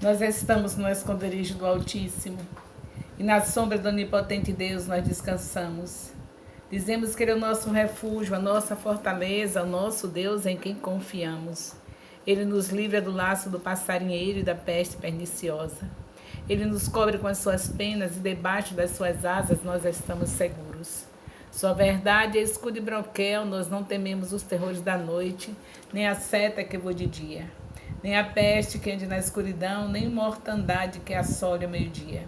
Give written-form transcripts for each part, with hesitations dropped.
Nós estamos no esconderijo do Altíssimo, e na sombra do onipotente Deus nós descansamos. Dizemos que Ele é o nosso refúgio, a nossa fortaleza, o nosso Deus em quem confiamos. Ele nos livra do laço do passarinheiro e da peste perniciosa. Ele nos cobre com as suas penas e debaixo das suas asas nós estamos seguros. Sua verdade é escudo e broquel, nós não tememos os terrores da noite, nem a seta que voa de dia, nem a peste que ande na escuridão, nem mortandade que assole ao meio-dia.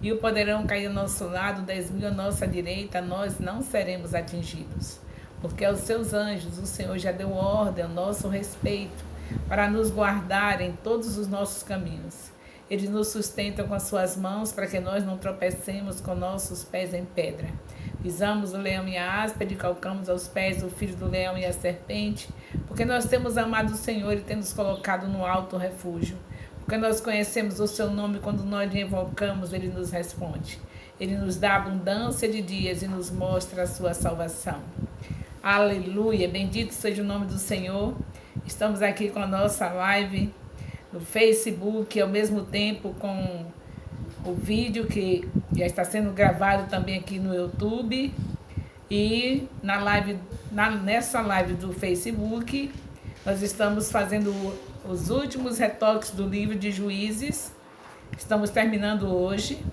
E o poderão cair ao nosso lado, 10.000 à nossa direita, nós não seremos atingidos. Porque aos seus anjos o Senhor já deu ordem ao nosso respeito, para nos guardar em todos os nossos caminhos. Eles nos sustentam com as suas mãos, para que nós não tropecemos com nossos pés em pedra. Pisamos o leão e a áspide, calcamos aos pés o filho do leão e a serpente, porque nós temos amado o Senhor e temos colocado no alto refúgio. Porque nós conhecemos o seu nome, quando nós lhe invocamos, ele nos responde. Ele nos dá abundância de dias e nos mostra a sua salvação. Aleluia, bendito seja o nome do Senhor. Estamos aqui com a nossa live no Facebook, ao mesmo tempo com o vídeo que já está sendo gravado também aqui no YouTube. E nessa live do Facebook, nós estamos fazendo os últimos retoques do livro de Juízes. Estamos terminando hoje.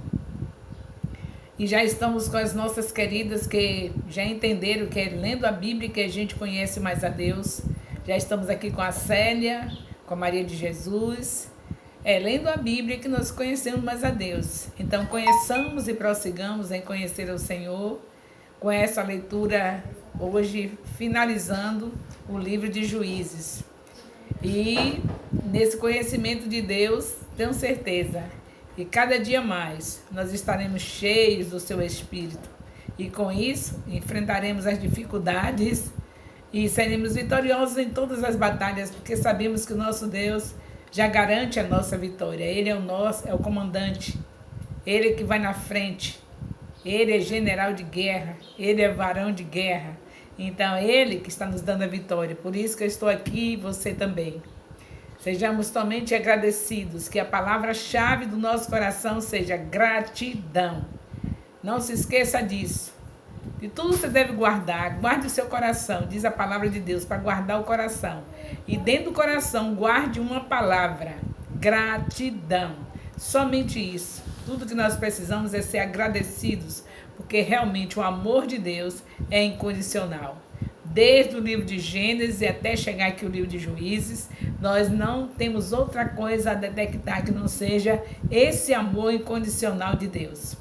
E já estamos com as nossas queridas que já entenderam que é lendo a Bíblia que a gente conhece mais a Deus. Já estamos aqui com a Célia, com a Maria de Jesus. É lendo a Bíblia que nós conhecemos mais a Deus. Então conheçamos e prossigamos em conhecer o Senhor com essa leitura hoje, finalizando o livro de Juízes. E nesse conhecimento de Deus, tenho certeza que cada dia mais nós estaremos cheios do seu Espírito. E com isso, enfrentaremos as dificuldades e seremos vitoriosos em todas as batalhas, porque sabemos que o nosso Deus já garante a nossa vitória. Ele é o comandante, ele que vai na frente, ele é general de guerra, ele é varão de guerra. Então, ele que está nos dando a vitória. Por isso que eu estou aqui e você também. Sejamos somente agradecidos, que a palavra-chave do nosso coração seja gratidão. Não se esqueça disso. De tudo você deve guardar, guarde o seu coração, diz a palavra de Deus, para guardar o coração. E dentro do coração, guarde uma palavra, gratidão. Somente isso. Tudo que nós precisamos é ser agradecidos, porque realmente o amor de Deus é incondicional. Desde o livro de Gênesis até chegar aqui o livro de Juízes, nós não temos outra coisa a detectar que não seja esse amor incondicional de Deus.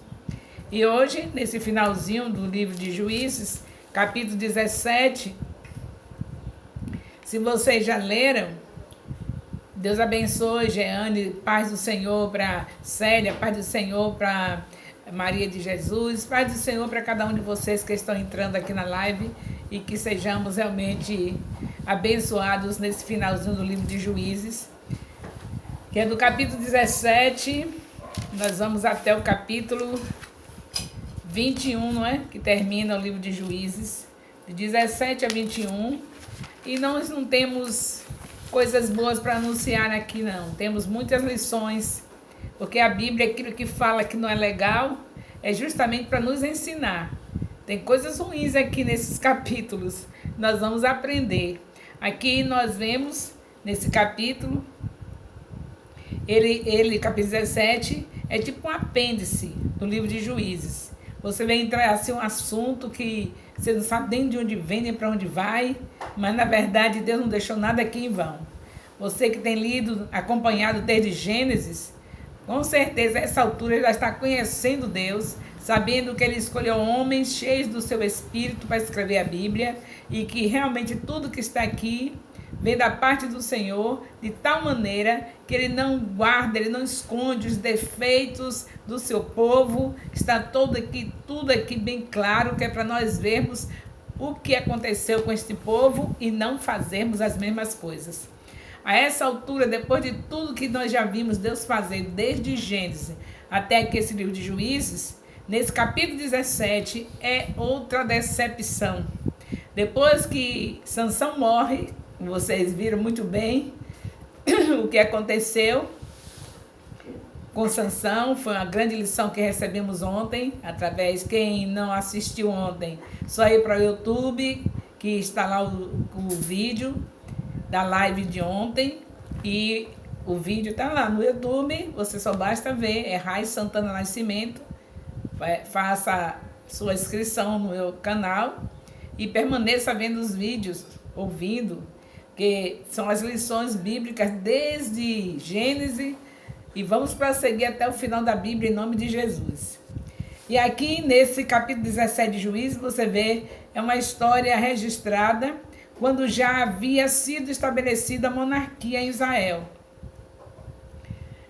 E hoje, nesse finalzinho do livro de Juízes, capítulo 17, se vocês já leram, Deus abençoe, Jeane, paz do Senhor para Célia, paz do Senhor para Maria de Jesus, paz do Senhor para cada um de vocês que estão entrando aqui na live e que sejamos realmente abençoados nesse finalzinho do livro de Juízes, que é do capítulo 17, nós vamos até o capítulo 21, não é? Que termina o livro de Juízes, de 17 a 21, e nós não temos coisas boas para anunciar aqui, não. Temos muitas lições, porque a Bíblia, aquilo que fala que não é legal, é justamente para nos ensinar. Tem coisas ruins aqui nesses capítulos, nós vamos aprender. Aqui nós vemos, nesse capítulo, capítulo 17, é tipo um apêndice do livro de Juízes. Você vai entrar assim um assunto que você não sabe nem de onde vem, nem para onde vai, mas na verdade Deus não deixou nada aqui em vão. Você que tem lido, acompanhado desde Gênesis, com certeza a essa altura já está conhecendo Deus, sabendo que Ele escolheu homens cheios do seu Espírito para escrever a Bíblia e que realmente tudo que está aqui vem da parte do Senhor, de tal maneira que Ele não guarda, Ele não esconde os defeitos do seu povo. Está tudo aqui bem claro, que é para nós vermos o que aconteceu com este povo e não fazermos as mesmas coisas. A essa altura, depois de tudo que nós já vimos Deus fazer, desde Gênesis até aqui esse livro de Juízes, nesse capítulo 17 é outra decepção. Depois que Sansão morre, vocês viram muito bem o que aconteceu. com Sansão. Foi uma grande lição que recebemos ontem, através, quem não assistiu ontem, só ir para o YouTube, que está lá o vídeo da live de ontem, e o vídeo está lá no YouTube, você só basta ver, é Rai Santana Nascimento, faça sua inscrição no meu canal e permaneça vendo os vídeos, ouvindo, que são as lições bíblicas desde Gênesis, e vamos prosseguir até o final da Bíblia em nome de Jesus. E aqui nesse capítulo 17 de Juízes, você vê, é uma história registrada quando já havia sido estabelecida a monarquia em Israel.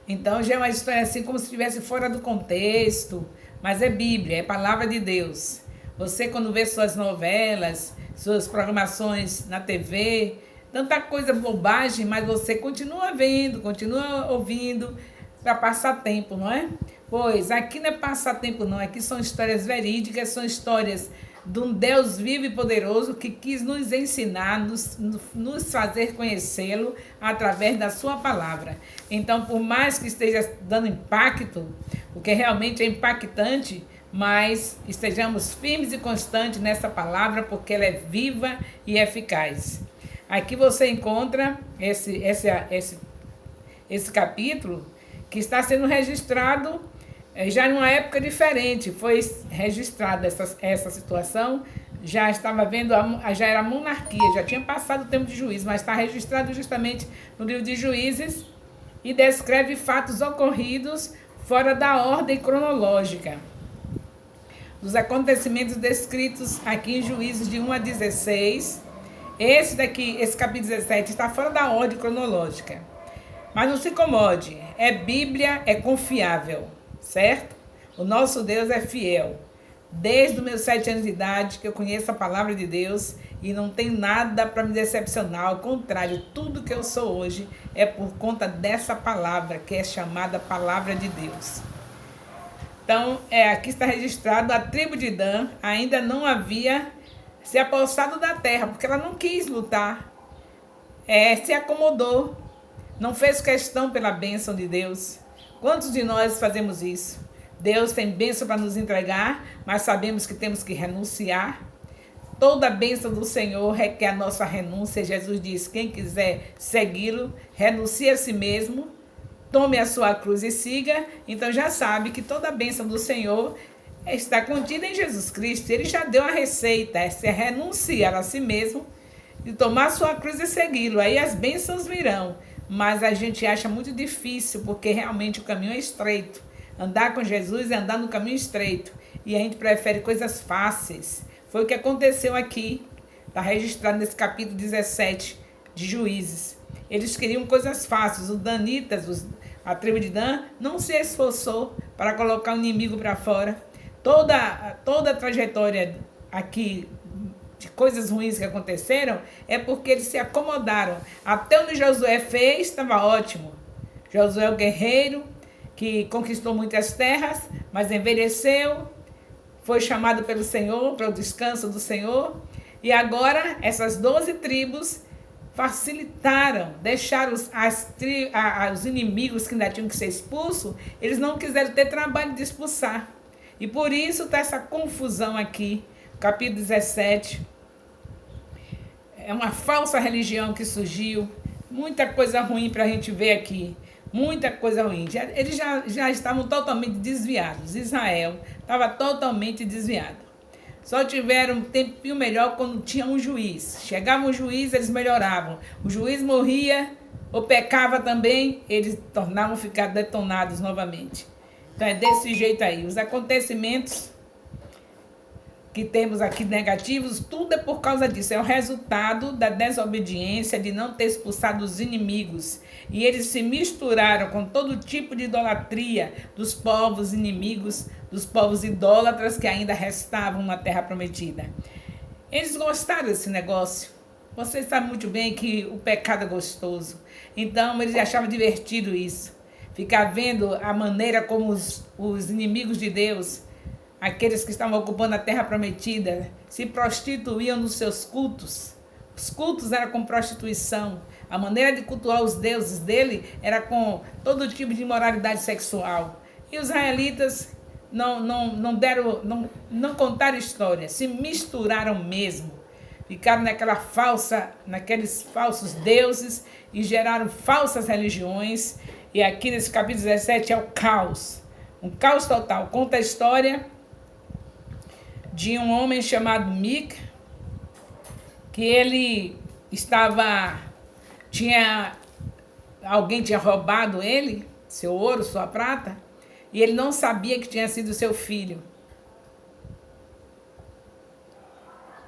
Então já é uma história assim como se estivesse fora do contexto, mas é Bíblia, é palavra de Deus. Você quando vê suas novelas, suas programações na TV, tanta coisa bobagem, mas você continua vendo, continua ouvindo para passar tempo, não é? Pois aqui não é passar tempo não, aqui são histórias verídicas, são histórias de um Deus vivo e poderoso que quis nos ensinar, nos fazer conhecê-lo através da sua palavra. Então, por mais que esteja dando impacto, o que realmente é impactante, mas estejamos firmes e constantes nessa palavra, porque ela é viva e eficaz. Aqui você encontra esse capítulo que está sendo registrado já em uma época diferente. Foi registrada essa situação, já estava vendo, já era monarquia, já tinha passado o tempo de juízo, mas está registrado justamente no livro de Juízes e descreve fatos ocorridos fora da ordem cronológica dos acontecimentos descritos aqui em Juízes de 1 a 16. Esse capítulo 17 está fora da ordem cronológica. Mas não se incomode, é Bíblia, é confiável, certo? O nosso Deus é fiel. Desde os meus 7 anos de idade que eu conheço a palavra de Deus e não tem nada para me decepcionar. Ao contrário, tudo que eu sou hoje é por conta dessa palavra, que é chamada Palavra de Deus. Então, aqui está registrado, a tribo de Dan ainda não havia se apossado da terra, porque ela não quis lutar, se acomodou, não fez questão pela bênção de Deus. Quantos de nós fazemos isso? Deus tem bênção para nos entregar, mas sabemos que temos que renunciar. Toda a bênção do Senhor requer a nossa renúncia. Jesus diz, quem quiser segui-lo, renuncie a si mesmo, tome a sua cruz e siga. Então já sabe que toda a bênção do Senhor está contida em Jesus Cristo. Ele já deu a receita, é renunciar a si mesmo e tomar a sua cruz e segui-lo. Aí as bênçãos virão. Mas a gente acha muito difícil, porque realmente o caminho é estreito. Andar com Jesus é andar no caminho estreito. E a gente prefere coisas fáceis. Foi o que aconteceu aqui. Está registrado nesse capítulo 17 de Juízes. Eles queriam coisas fáceis. Os danitas, a tribo de Dan, não se esforçou para colocar o inimigo para fora. Toda a trajetória aqui de coisas ruins que aconteceram é porque eles se acomodaram. Até onde Josué fez, estava ótimo. Josué é o guerreiro que conquistou muitas terras, mas envelheceu, foi chamado pelo Senhor, para o descanso do Senhor, e agora essas 12 tribos facilitaram, deixaram os inimigos que ainda tinham que ser expulsos, eles não quiseram ter trabalho de expulsar. E por isso está essa confusão aqui, capítulo 17. É uma falsa religião que surgiu, muita coisa ruim para a gente ver aqui, muita coisa ruim. Eles já estavam totalmente desviados, Israel estava totalmente desviado. Só tiveram um tempinho melhor quando tinha um juiz. Chegava um juiz, eles melhoravam. O juiz morria ou pecava também, eles tornavam ficar detonados novamente. Então é desse jeito aí. Os acontecimentos que temos aqui negativos, tudo é por causa disso. É o resultado da desobediência, de não ter expulsado os inimigos. E eles se misturaram com todo tipo de idolatria dos povos inimigos, dos povos idólatras que ainda restavam na terra prometida. Eles gostaram desse negócio. Vocês sabem muito bem que o pecado é gostoso. Então eles achavam divertido isso. Ficar vendo a maneira como os inimigos de Deus, aqueles que estavam ocupando a terra prometida, se prostituíam nos seus cultos. Os cultos eram com prostituição. A maneira de cultuar os deuses dele era com todo tipo de imoralidade sexual. E os israelitas não contaram história, se misturaram mesmo. Ficaram naqueles falsos deuses e geraram falsas religiões. E aqui nesse capítulo 17 é o caos. Um caos total. Conta a história de um homem chamado Mica, que ele alguém tinha roubado ele, seu ouro, sua prata, e ele não sabia que tinha sido seu filho.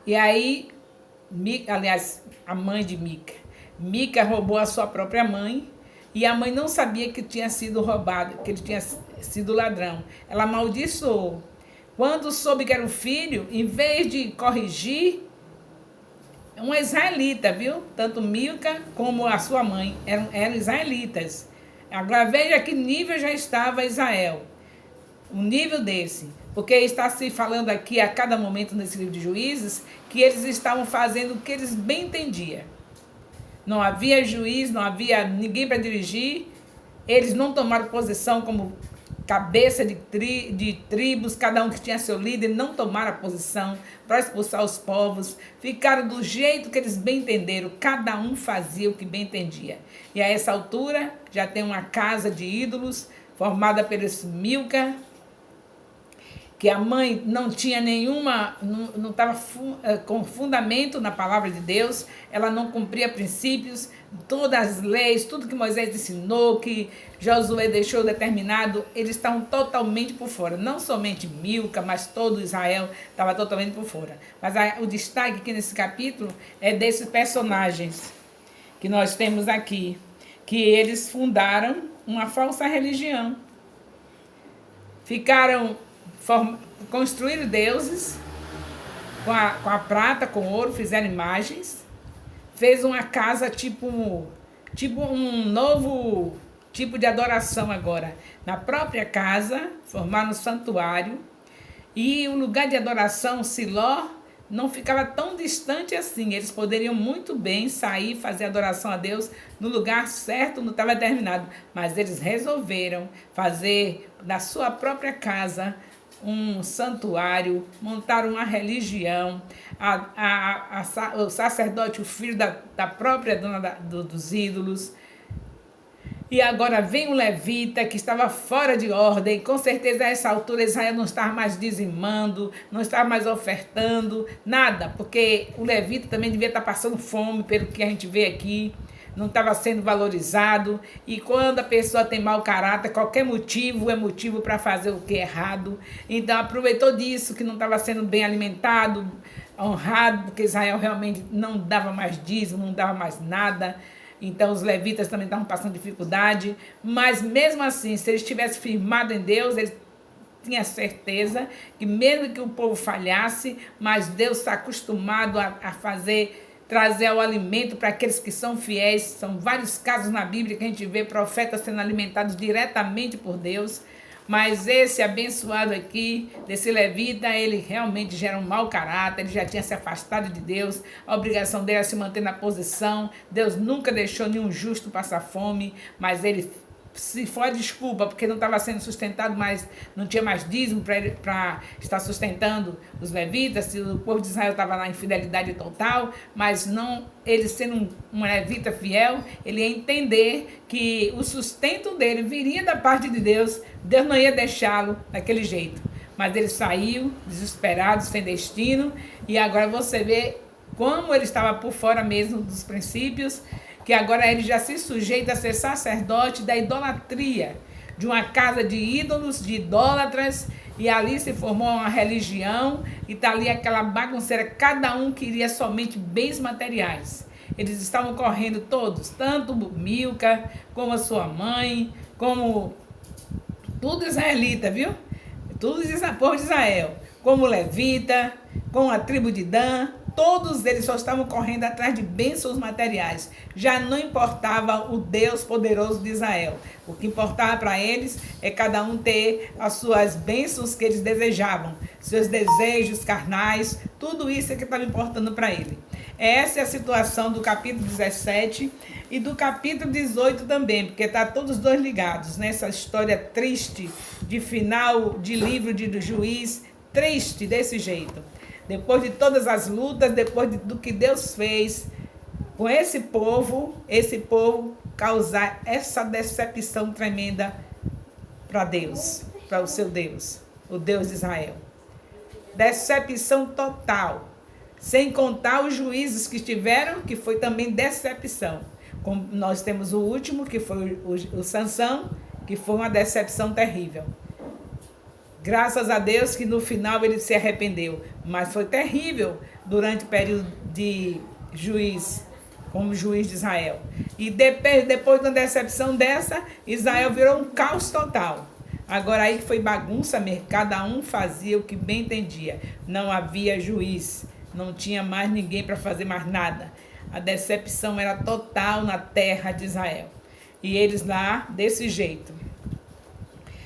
E aí, a mãe de Mica. Mica roubou a sua própria mãe, e a mãe não sabia que tinha sido roubado, que ele tinha sido ladrão. Ela amaldiçoou. Quando soube que era um filho, em vez de corrigir, um israelita, viu? Tanto Milca como a sua mãe eram israelitas. Agora veja que nível já estava Israel. Um nível desse. Porque está se falando aqui a cada momento nesse livro de Juízes que eles estavam fazendo o que eles bem entendiam. Não havia juiz, não havia ninguém para dirigir. Eles não tomaram posição como cabeça de tribos, cada um que tinha seu líder, não tomaram a posição para expulsar os povos, ficaram do jeito que eles bem entenderam, cada um fazia o que bem entendia. E a essa altura já tem uma casa de ídolos formada por esse Milca, que a mãe não tinha não estava com fundamento na palavra de Deus, ela não cumpria princípios, todas as leis, tudo que Moisés ensinou, que Josué deixou determinado, eles estavam totalmente por fora. Não somente Milca, mas todo Israel estava totalmente por fora. Mas o destaque aqui nesse capítulo é desses personagens que nós temos aqui, que eles fundaram uma falsa religião. Construíram deuses com a prata, com ouro, fizeram imagens, fez uma casa tipo um novo tipo de adoração agora. Na própria casa, formaram um santuário, e o lugar de adoração, Siló, não ficava tão distante assim. Eles poderiam muito bem sair e fazer adoração a Deus no lugar certo, não estava determinado. Mas eles resolveram fazer da sua própria casa um santuário, montaram uma religião. O sacerdote, o filho da própria dona dos ídolos. E agora vem o levita, que estava fora de ordem. Com certeza, a essa altura, Israel não estava mais dizimando, não estava mais ofertando, nada. Porque o levita também devia estar passando fome, pelo que a gente vê aqui. Não estava sendo valorizado. E quando a pessoa tem mau caráter, qualquer motivo é motivo para fazer o que é errado. Então, aproveitou disso, que não estava sendo bem alimentado, honrado, porque Israel realmente não dava mais dízimo, não dava mais nada. Então, os levitas também estavam passando dificuldade. Mas, mesmo assim, se eles tivessem firmado em Deus, eles tinham certeza que mesmo que o povo falhasse, mas Deus está acostumado a trazer o alimento para aqueles que são fiéis. São vários casos na Bíblia que a gente vê profetas sendo alimentados diretamente por Deus. Mas esse abençoado aqui, desse levita, ele realmente gera um mau caráter, ele já tinha se afastado de Deus, a obrigação dele é se manter na posição. Deus nunca deixou nenhum justo passar fome, mas ele se for a desculpa, porque não estava sendo sustentado mais, não tinha mais dízimo para estar sustentando os levitas, se o povo de Israel estava na infidelidade total, mas não, ele sendo um levita fiel, ele ia entender que o sustento dele viria da parte de Deus, Deus não ia deixá-lo daquele jeito. Mas ele saiu desesperado, sem destino, e agora você vê como ele estava por fora mesmo dos princípios, que agora ele já se sujeita a ser sacerdote da idolatria, de uma casa de ídolos, de idólatras, e ali se formou uma religião, e está ali aquela bagunceira, cada um queria somente bens materiais. Eles estavam correndo todos, tanto Milca, como a sua mãe, como tudo israelita, viu? Tudo povo de Israel, como levita, como a tribo de Dan. Todos eles só estavam correndo atrás de bênçãos materiais. Já não importava o Deus poderoso de Israel. O que importava para eles é cada um ter as suas bênçãos que eles desejavam. Seus desejos carnais, tudo isso é que estava importando para ele. Essa é a situação do capítulo 17 e do capítulo 18 também, porque tá todos dois ligados nessa história triste de final de livro de Juiz, triste desse jeito. Depois de todas as lutas, depois do que Deus fez com esse povo causar essa decepção tremenda para Deus, para o seu Deus, o Deus de Israel. Decepção total, sem contar os juízes que tiveram, que foi também decepção. Como nós temos o último, que foi o Sansão, que foi uma decepção terrível. Graças a Deus que no final ele se arrependeu, mas foi terrível durante o período de juiz, como juiz de Israel. E depois de uma decepção dessa, Israel virou um caos total. Agora aí que foi bagunça mesmo, cada um fazia o que bem entendia. Não havia juiz, não tinha mais ninguém para fazer mais nada. A decepção era total na terra de Israel. E eles lá, desse jeito.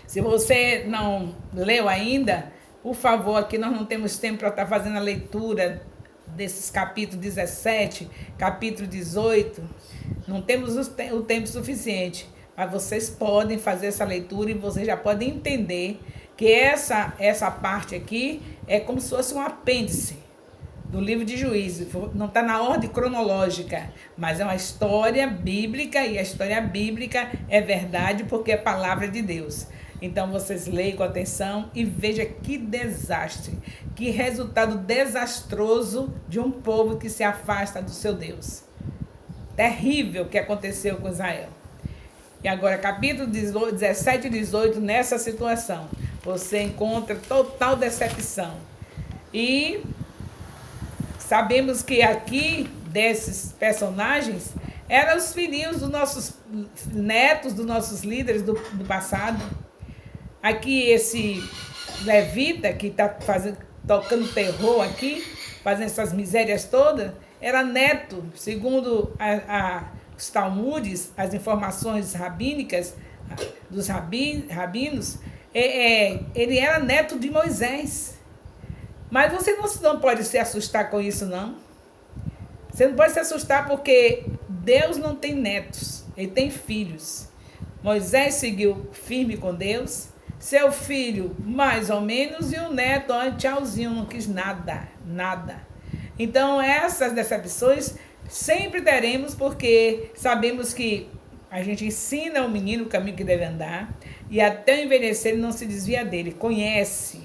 Se você não leu ainda, por favor, aqui nós não temos tempo para estar fazendo a leitura desses capítulos 17, capítulo 18. Não temos o tempo suficiente. Mas vocês podem fazer essa leitura e vocês já podem entender que essa parte aqui é como se fosse um apêndice do livro de Juízes. Não está na ordem cronológica, mas é uma história bíblica e a história bíblica é verdade porque é palavra de Deus. Então vocês leiam com atenção e vejam que desastre, que resultado desastroso de um povo que se afasta do seu Deus. Terrível o que aconteceu com Israel. E agora, capítulo 17 e 18, nessa situação, você encontra total decepção. E sabemos que aqui, desses personagens, eram os filhinhos dos nossos netos, dos nossos líderes do passado. Aqui, esse levita que está tocando terror aqui, fazendo essas misérias todas, era neto, segundo os Talmudes, as informações rabínicas dos rabinos, ele era neto de Moisés. Mas você não pode se assustar com isso, não. Você não pode se assustar porque Deus não tem netos, ele tem filhos. Moisés seguiu firme com Deus, seu filho mais ou menos, e o neto, tchauzinho, não quis nada. Então essas decepções sempre teremos, porque sabemos que a gente ensina ao menino o caminho que deve andar, e até o envelhecer ele não se desvia dele, conhece,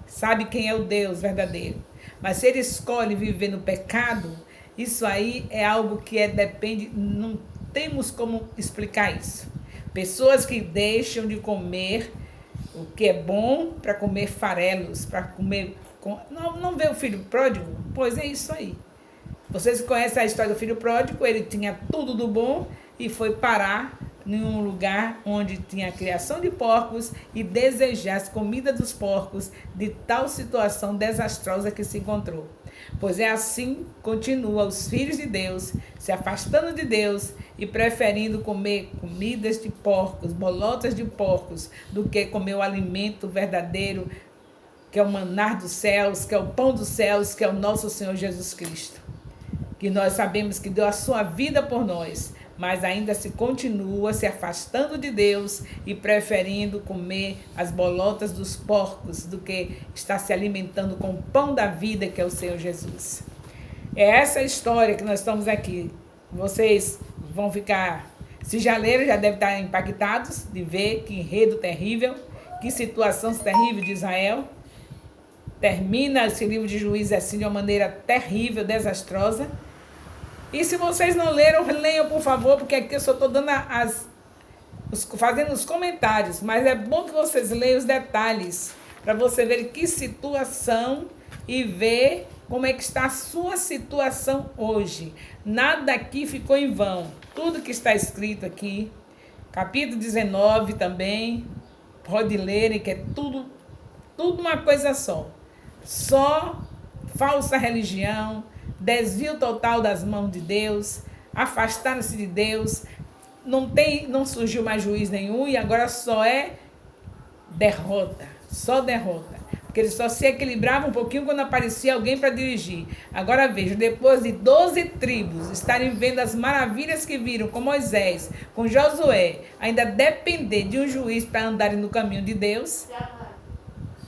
sabe quem é o Deus verdadeiro. Mas se ele escolhe viver no pecado, isso aí é algo que depende, não temos como explicar isso. Pessoas que deixam de comer o que é bom para comer farelos, para comer... Não vê o filho pródigo? Pois é isso aí. Vocês conhecem a história do filho pródigo, ele tinha tudo do bom e foi parar em um lugar onde tinha a criação de porcos e desejasse comida dos porcos, de tal situação desastrosa que se encontrou. Pois é assim, continua os filhos de Deus, se afastando de Deus e preferindo comer comidas de porcos, bolotas de porcos, do que comer o alimento verdadeiro, que é o maná dos céus, que é o pão dos céus, que é o nosso Senhor Jesus Cristo. Que nós sabemos que deu a sua vida por nós, mas ainda se continua se afastando de Deus e preferindo comer as bolotas dos porcos do que estar se alimentando com o pão da vida, que é o Senhor Jesus. É essa a história que nós estamos aqui. Vocês vão ficar, se já leram, já devem estar impactados de ver que enredo terrível, que situação terrível de Israel. Termina esse livro de Juízes assim de uma maneira terrível, desastrosa. E se vocês não leram, leiam, por favor, porque aqui eu só estou dando fazendo os comentários, mas é bom que vocês leiam os detalhes, para você ver que situação e ver como é que está a sua situação hoje. Nada aqui ficou em vão. Tudo que está escrito aqui, capítulo 19 também, pode lerem, que é tudo uma coisa só. Só falsa religião, desvio total das mãos de Deus, afastaram-se de Deus, não surgiu mais juiz nenhum e agora só é derrota, só derrota. porque ele só se equilibrava um pouquinho quando aparecia alguém para dirigir. Agora veja, depois de 12 tribos estarem vendo as maravilhas que viram com Moisés, com Josué, ainda depender de um juiz para andarem no caminho de Deus,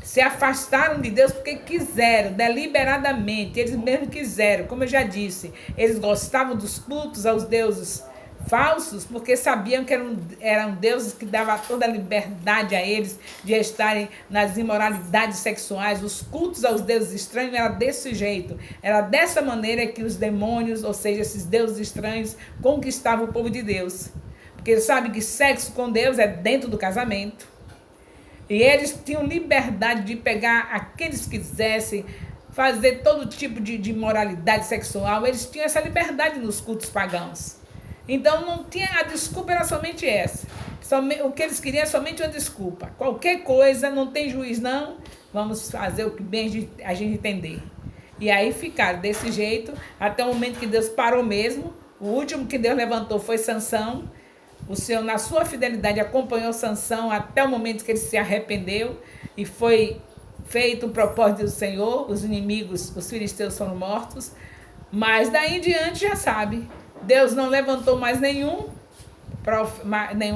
se afastaram de Deus porque quiseram, deliberadamente, eles mesmos quiseram, como eu já disse, eles gostavam dos cultos aos deuses falsos, porque sabiam que eram deuses que davam toda a liberdade a eles de estarem nas imoralidades sexuais. Os cultos aos deuses estranhos eram desse jeito, era dessa maneira que os demônios, ou seja, esses deuses estranhos, conquistavam o povo de Deus, porque eles sabem que sexo com Deus é dentro do casamento, e eles tinham liberdade de pegar aqueles que quisessem, fazer todo tipo de imoralidade sexual. Eles tinham essa liberdade nos cultos pagãos. Então não tinha, a desculpa era somente essa. O que eles queriam é somente uma desculpa. Qualquer coisa, não tem juiz não, vamos fazer o que bem a gente entender. E aí ficaram desse jeito, até o momento que Deus parou mesmo. O último que Deus levantou foi Sansão. O Senhor, na sua fidelidade, acompanhou Sansão até o momento que ele se arrependeu e foi feito o propósito do Senhor. Os inimigos, os filisteus foram mortos. Mas daí em diante já sabe, Deus não levantou mais nenhum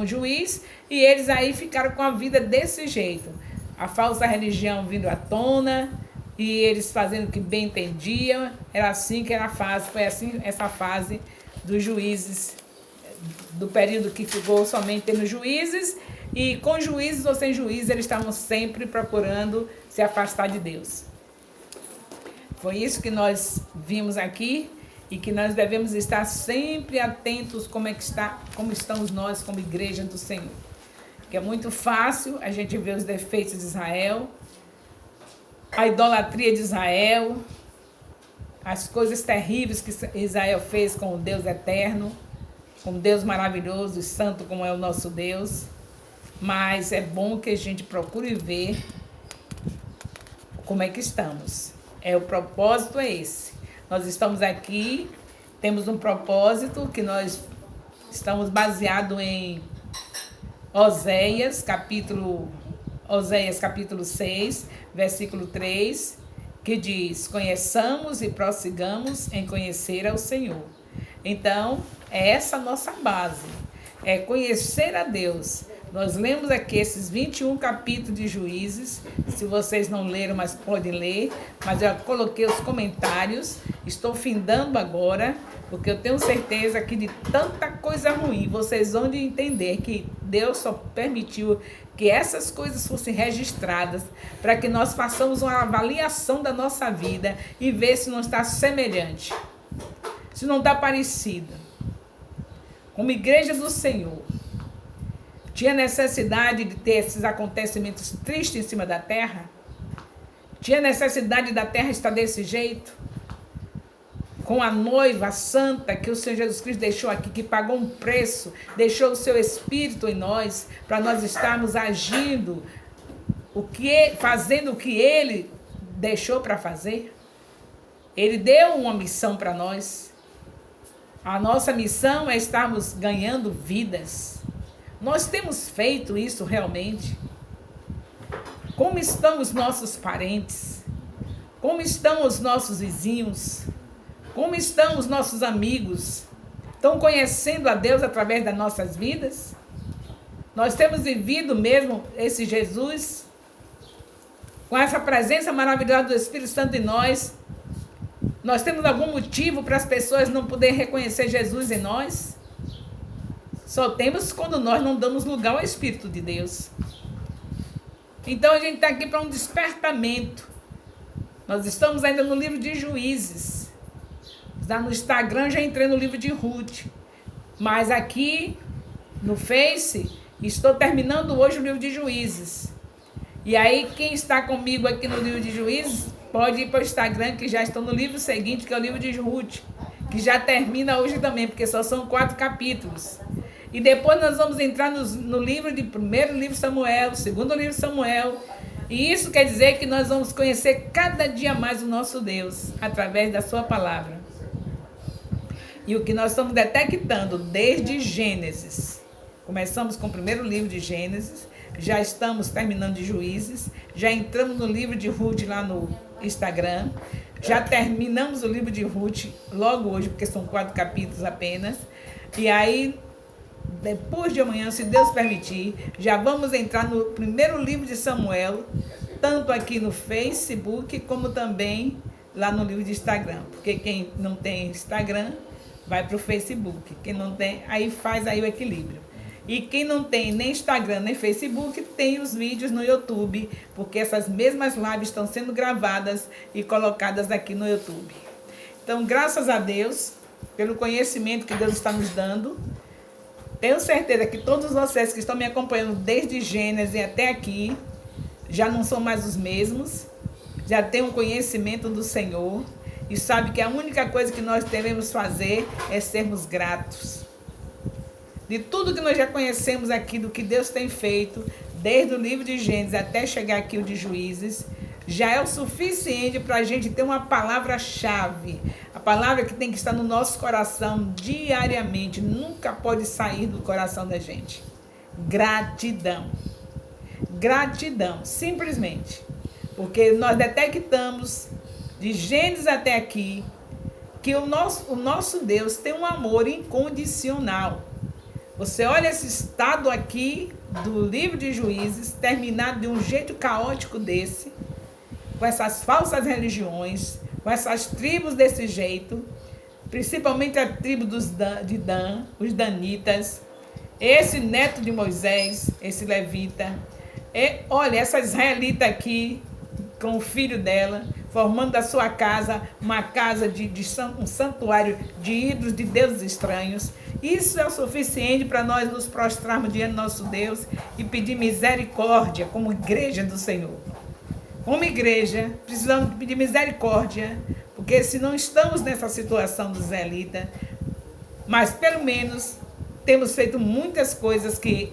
juiz, e eles aí ficaram com a vida desse jeito. A falsa religião vindo à tona, e eles fazendo o que bem entendiam. Era assim que era a fase, foi assim essa fase dos juízes, do período que ficou somente tendo juízes, e com juízes ou sem juízes, eles estavam sempre procurando se afastar de Deus. Foi isso que nós vimos aqui, e que nós devemos estar sempre atentos como estamos nós como igreja do Senhor. Que é muito fácil a gente ver os defeitos de Israel, a idolatria de Israel, as coisas terríveis que Israel fez com o Deus eterno, com um Deus maravilhoso e santo como é o nosso Deus. Mas é bom que a gente procure ver como é que estamos. O propósito é esse. Nós estamos aqui, temos um propósito que nós estamos baseados em Oséias capítulo 6, versículo 3, que diz: conheçamos e prossigamos em conhecer ao Senhor. Então, é essa a nossa base, é conhecer a Deus. Nós lemos aqui esses 21 capítulos de Juízes. Se vocês não leram, mas podem ler. Mas eu coloquei os comentários. Estou findando agora, porque eu tenho certeza que de tanta coisa ruim, vocês vão entender que Deus só permitiu que essas coisas fossem registradas para que nós façamos uma avaliação da nossa vida e ver se não está semelhante, se não está parecida. Como igreja do Senhor, tinha necessidade de ter esses acontecimentos tristes em cima da terra? Tinha necessidade da terra estar desse jeito? Com a noiva santa que o Senhor Jesus Cristo deixou aqui, que pagou um preço, deixou o seu Espírito em nós, para nós estarmos agindo, fazendo o que Ele deixou para fazer? Ele deu uma missão para nós. A nossa missão é estarmos ganhando vidas. Nós temos feito isso realmente? Como estão os nossos parentes? Como estão os nossos vizinhos? Como estão os nossos amigos? Estão conhecendo a Deus através das nossas vidas? Nós temos vivido mesmo esse Jesus, com essa presença maravilhosa do Espírito Santo em nós? Nós temos algum motivo para as pessoas não poderem reconhecer Jesus em nós? Só temos quando nós não damos lugar ao Espírito de Deus. Então a gente está aqui para um despertamento. Nós estamos ainda no livro de Juízes. Lá no Instagram já entrei no livro de Ruth. Mas aqui no Face, estou terminando hoje o livro de Juízes. E aí quem está comigo aqui no livro de Juízes, pode ir para o Instagram, que já estou no livro seguinte, que é o livro de Ruth, que já termina hoje também, porque só são 4 capítulos. E depois nós vamos entrar no livro de primeiro livro de Samuel, segundo livro de Samuel. E isso quer dizer que nós vamos conhecer cada dia mais o nosso Deus, através da sua palavra. E o que nós estamos detectando desde Gênesis. Começamos com o primeiro livro de Gênesis, já estamos terminando de Juízes, já entramos no livro de Ruth lá no Instagram, já terminamos o livro de Ruth logo hoje, porque são 4 capítulos apenas, e aí, depois de amanhã, se Deus permitir, já vamos entrar no primeiro livro de Samuel, tanto aqui no Facebook, como também lá no livro de Instagram, porque quem não tem Instagram, vai para o Facebook, quem não tem, aí faz aí o equilíbrio. E quem não tem nem Instagram, nem Facebook, tem os vídeos no YouTube, porque essas mesmas lives estão sendo gravadas e colocadas aqui no YouTube. Então, graças a Deus, pelo conhecimento que Deus está nos dando, tenho certeza que todos vocês que estão me acompanhando desde Gênesis até aqui, já não são mais os mesmos, já têm um conhecimento do Senhor e sabe que a única coisa que nós devemos fazer é sermos gratos. De tudo que nós já conhecemos aqui, do que Deus tem feito, desde o livro de Gênesis até chegar aqui o de Juízes, já é o suficiente para a gente ter uma palavra-chave. A palavra que tem que estar no nosso coração diariamente, nunca pode sair do coração da gente. Gratidão. Gratidão, simplesmente. Porque nós detectamos, de Gênesis até aqui, que o nosso Deus tem um amor incondicional. Você olha esse estado aqui do livro de Juízes, terminado de um jeito caótico desse, com essas falsas religiões, com essas tribos desse jeito, principalmente a tribo de Dan, os danitas, esse neto de Moisés, esse levita, olha, essa israelita aqui, com o filho dela, formando da sua casa uma casa um santuário de ídolos, de deuses estranhos. Isso é o suficiente para nós nos prostrarmos diante do nosso Deus e pedir misericórdia como igreja do Senhor. Como igreja, precisamos pedir misericórdia, porque se não estamos nessa situação do israelita, mas pelo menos temos feito muitas coisas que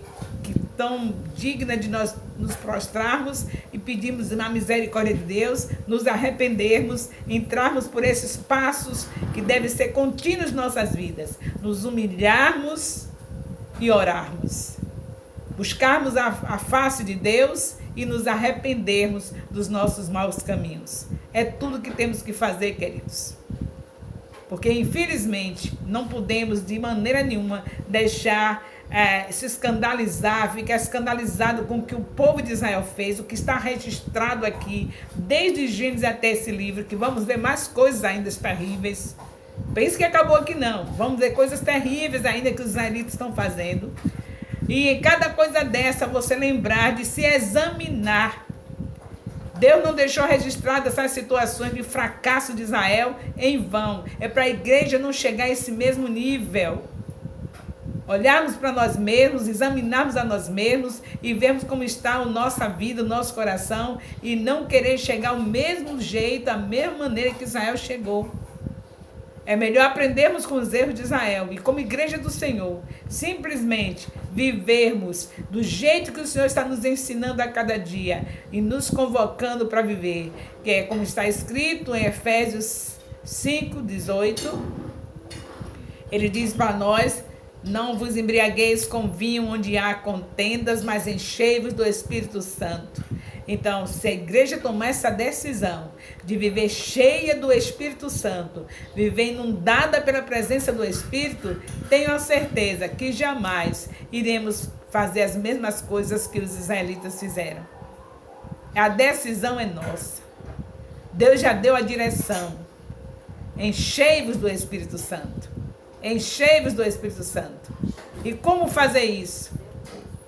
estão dignas de nós nos prostrarmos e pedirmos a misericórdia de Deus, nos arrependermos, entrarmos por esses passos que devem ser contínuos em nossas vidas, nos humilharmos e orarmos, buscarmos a face de Deus e nos arrependermos dos nossos maus caminhos. É tudo que temos que fazer, queridos. Porque, infelizmente, não podemos de maneira nenhuma deixar se escandalizar, ficar escandalizado com o que o povo de Israel fez, o que está registrado aqui, desde Gênesis até esse livro, que vamos ver mais coisas ainda terríveis. Pense que acabou aqui não, vamos ver coisas terríveis ainda que os israelitas estão fazendo. E cada coisa dessa, você lembrar de se examinar. Deus não deixou registrado essas situações de fracasso de Israel em vão. É para a igreja não chegar a esse mesmo nível. Olharmos para nós mesmos, examinarmos a nós mesmos e vermos como está a nossa vida, o nosso coração e não querer chegar ao mesmo jeito, da mesma maneira que Israel chegou. É melhor aprendermos com os erros de Israel e como igreja do Senhor, simplesmente vivermos do jeito que o Senhor está nos ensinando a cada dia e nos convocando para viver, que é como está escrito em Efésios 5:18. Ele diz para nós: não vos embriagueis com vinho onde há contendas, mas enchei-vos do Espírito Santo. Então, se a igreja tomar essa decisão de viver cheia do Espírito Santo, viver inundada pela presença do Espírito, tenho a certeza que jamais iremos fazer as mesmas coisas que os israelitas fizeram. A decisão é nossa. Deus já deu a direção. Enchei-vos do Espírito Santo. Enchei-vos do Espírito Santo. E como fazer isso?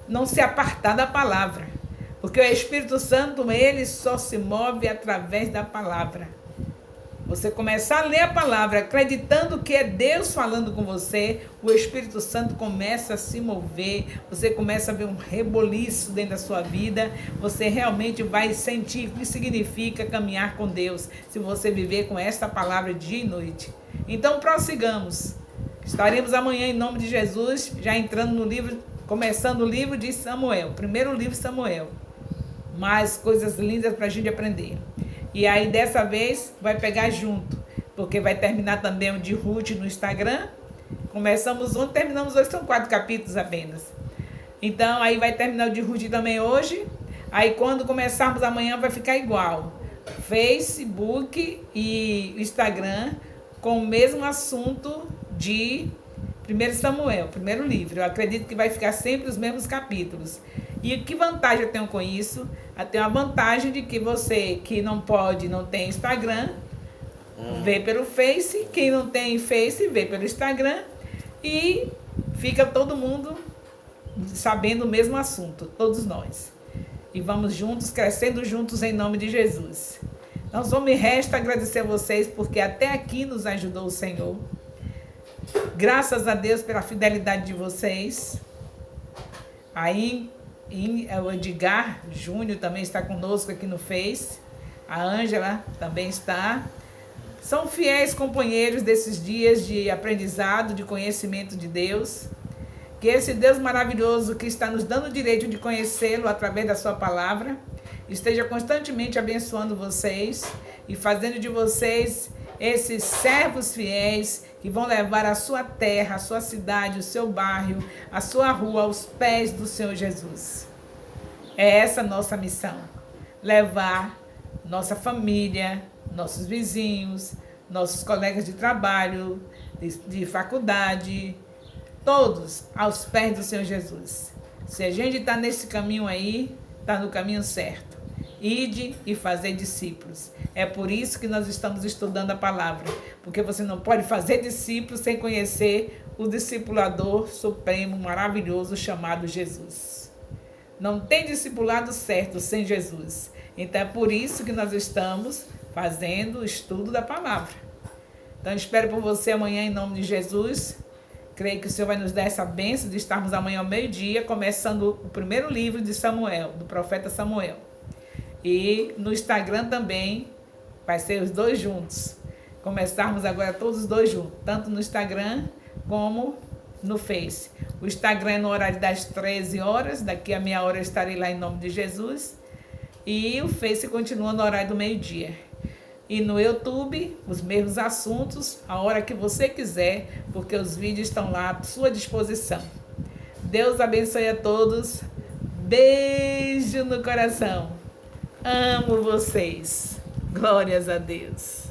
Não se apartar da palavra. Porque o Espírito Santo, ele só se move através da palavra. Você começar a ler a palavra, acreditando que é Deus falando com você, o Espírito Santo começa a se mover, você começa a ver um reboliço dentro da sua vida, você realmente vai sentir o que significa caminhar com Deus, se você viver com esta palavra dia e noite. Então, prossigamos. Estaremos amanhã, em nome de Jesus, já entrando no livro, começando o livro de Samuel, primeiro livro de Samuel. Mais coisas lindas para a gente aprender. E aí, dessa vez, vai pegar junto, porque vai terminar também o de Ruth no Instagram. Começamos ontem, terminamos hoje, são 4 capítulos apenas. Então, aí vai terminar o de Rude também hoje. Aí, quando começarmos amanhã, vai ficar igual. Facebook e Instagram com o mesmo assunto de 1 Samuel, primeiro livro. Eu acredito que vai ficar sempre os mesmos capítulos. E que vantagem eu tenho com isso? Eu tenho a vantagem de que você que não pode, não tem Instagram, vê pelo Face. Quem não tem Face, vê pelo Instagram. E fica todo mundo sabendo o mesmo assunto, todos nós. E vamos juntos, crescendo juntos em nome de Jesus. Então, só me resta agradecer a vocês, porque até aqui nos ajudou o Senhor. Graças a Deus pela fidelidade de vocês. Aí, o Edgar Júnior também está conosco aqui no Face. A Ângela também está. São fiéis companheiros desses dias de aprendizado, de conhecimento de Deus. Que esse Deus maravilhoso que está nos dando o direito de conhecê-lo através da sua palavra, esteja constantemente abençoando vocês e fazendo de vocês esses servos fiéis que vão levar a sua terra, a sua cidade, o seu bairro, a sua rua aos pés do Senhor Jesus. É essa a nossa missão, levar nossa família, nossos vizinhos, nossos colegas de trabalho, de faculdade, todos aos pés do Senhor Jesus. Se a gente está nesse caminho aí, está no caminho certo. Ide e fazer discípulos. É por isso que nós estamos estudando a palavra. Porque você não pode fazer discípulos sem conhecer o discipulador supremo, maravilhoso, chamado Jesus. Não tem discipulado certo sem Jesus. Então é por isso que nós estamos fazendo o estudo da palavra. Então espero por você amanhã em nome de Jesus. Creio que o Senhor vai nos dar essa bênção de estarmos amanhã ao meio-dia, começando o primeiro livro de Samuel, do profeta Samuel. E no Instagram também vai ser os dois juntos. Começarmos agora todos os dois juntos, tanto no Instagram como no Face. O Instagram é no horário das 13 horas, daqui a meia hora eu estarei lá em nome de Jesus. E o Face continua no horário do meio-dia. E no YouTube, os mesmos assuntos, a hora que você quiser, porque os vídeos estão lá à sua disposição. Deus abençoe a todos. Beijo no coração. Amo vocês. Glórias a Deus.